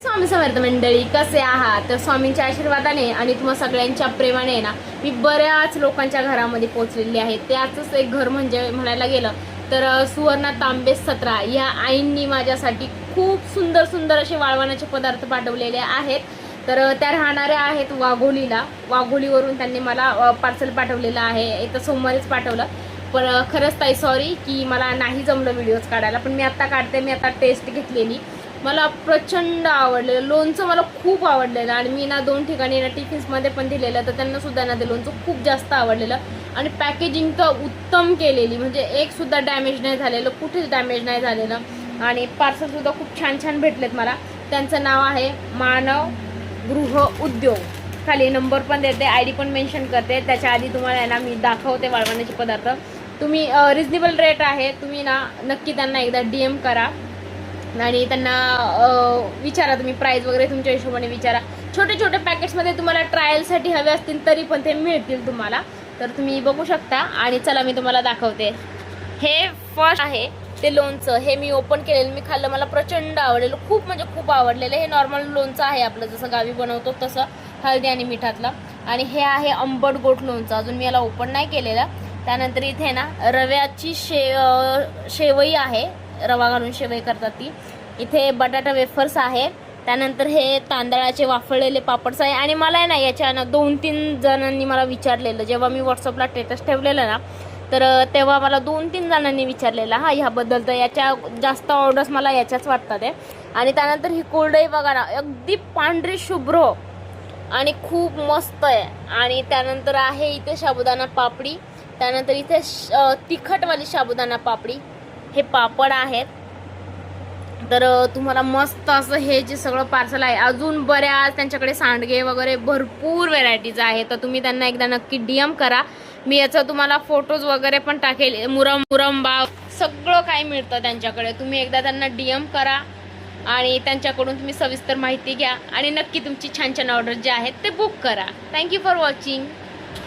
स्वामी समर्थ मंडळी, कसे आहात? तर स्वामींच्या आशीर्वादाने आणि तुम्हा सगळ्यांच्या प्रेमाने ना मी बऱ्याच लोकांच्या घरामध्ये पोहोचलेली आहे. त्याचंच एक घर म्हणजे म्हणायला गेलं तर सुवर्णा तांबे 17 या आईंनी माझ्यासाठी खूप सुंदर सुंदर असे वाळवणाचे पदार्थ पाठवलेले आहेत. तर त्या राहणाऱ्या आहेत वाघोलीला. वाघोलीवरून त्यांनी मला पार्सल पाठवलेलं आहे. इथं सोमवारीच पाठवलं, पण खरंच ताई सॉरी की मला नाही जमलं व्हिडिओज काढायला. पण मी आत्ता काढते. मी आता टेस्ट घेतलेली, मला प्रचंड आवडलेलं. लोणचं मला खूप आवडलेलं आणि मी ना 2 ठिकाणी ना टिफिन्समध्ये पण दिलेलं, तर त्यांना सुद्धा ना ते लोणचं खूप जास्त आवडलेलं. आणि पॅकेजिंग तर उत्तम केलेली, म्हणजे एक सुद्धा डॅमेज नाही झालेलं, कुठेच डॅमेज नाही झालेलं. आणि पार्सलसुद्धा खूप छान छान भेटलेत मला. त्यांचं नाव आहे मानव गृह उद्योग. खाली नंबर पण देते, ID पण मेन्शन करते. त्याच्या आधी तुम्हाला ना मी दाखवते वाळवणाचे पदार्थ. तुम्ही रिजनेबल रेट आहे, तुम्ही ना नक्की त्यांना एकदा DM करा आणि त्यांना विचारा, तुम्ही प्राईस वगैरे तुमच्या हिशोबाने विचारा. छोटे छोटे पॅकेट्समध्ये तुम्हाला ट्रायलसाठी हवे असतील तरी पण ते मिळतील तुम्हाला, तर तुम्ही बघू शकता. आणि चला मी तुम्हाला दाखवते. हे फर्स्ट आहे ते लोणचं. हे मी ओपन केलेलं, मी खाल्लं, मला प्रचंड आवडलेलं, खूप म्हणजे खूप आवडलेलं. हे नॉर्मल लोणचं आहे आपलं, जसं गावी बनवतो तसं, हळदी आणि मिठातलं. आणि हे आहे आंबट गोड लोणचं, अजून मी याला ओपन नाही केलेलं. त्यानंतर इथे ना रव्याची शेवई आहे, रवा घालून शेवई करतात ती. इथे बटाटा वेफर्स आहे. त्यानंतर हे तांदळाचे वाफळलेले पापड्स आहे. आणि मला आहे ना याच्या ना 2-3 जणांनी मला विचारलेलं, जेव्हा मी व्हॉट्सअपला स्टेटस ठेवलेलं ना, तर तेव्हा मला 2-3 जणांनी विचारलेलं ह्याबद्दल. तर याच्या जास्त ऑर्डर्स मला याच्याच वाटतात आहे. आणि त्यानंतर ही कोरडई बघा ना, अगदी पांढरी शुभ्र आणि खूप मस्त आहे. आणि त्यानंतर आहे इथे साबुदाणा पापडी. त्यानंतर इथे तिखटवाली साबुदाणा पापडी, हे पापड आहेत. तर तुम्हाला मस्त असं हे जे सगळं पार्सल आहे. अजून बऱ्याच त्यांच्याकडे सांडगे वगैरे भरपूर व्हेरायटीज आहेत, तर तुम्ही त्यांना एकदा नक्की DM करा. मी याचं तुम्हाला फोटोज वगैरे पण टाकेल. मुरंबा सगळं काही मिळतं त्यांच्याकडे. तुम्ही एकदा त्यांना DM करा आणि त्यांच्याकडून तुम्ही सविस्तर माहिती घ्या आणि नक्की तुमची छान छान ऑर्डर जे आहेत ते बुक करा. Thank you for watching.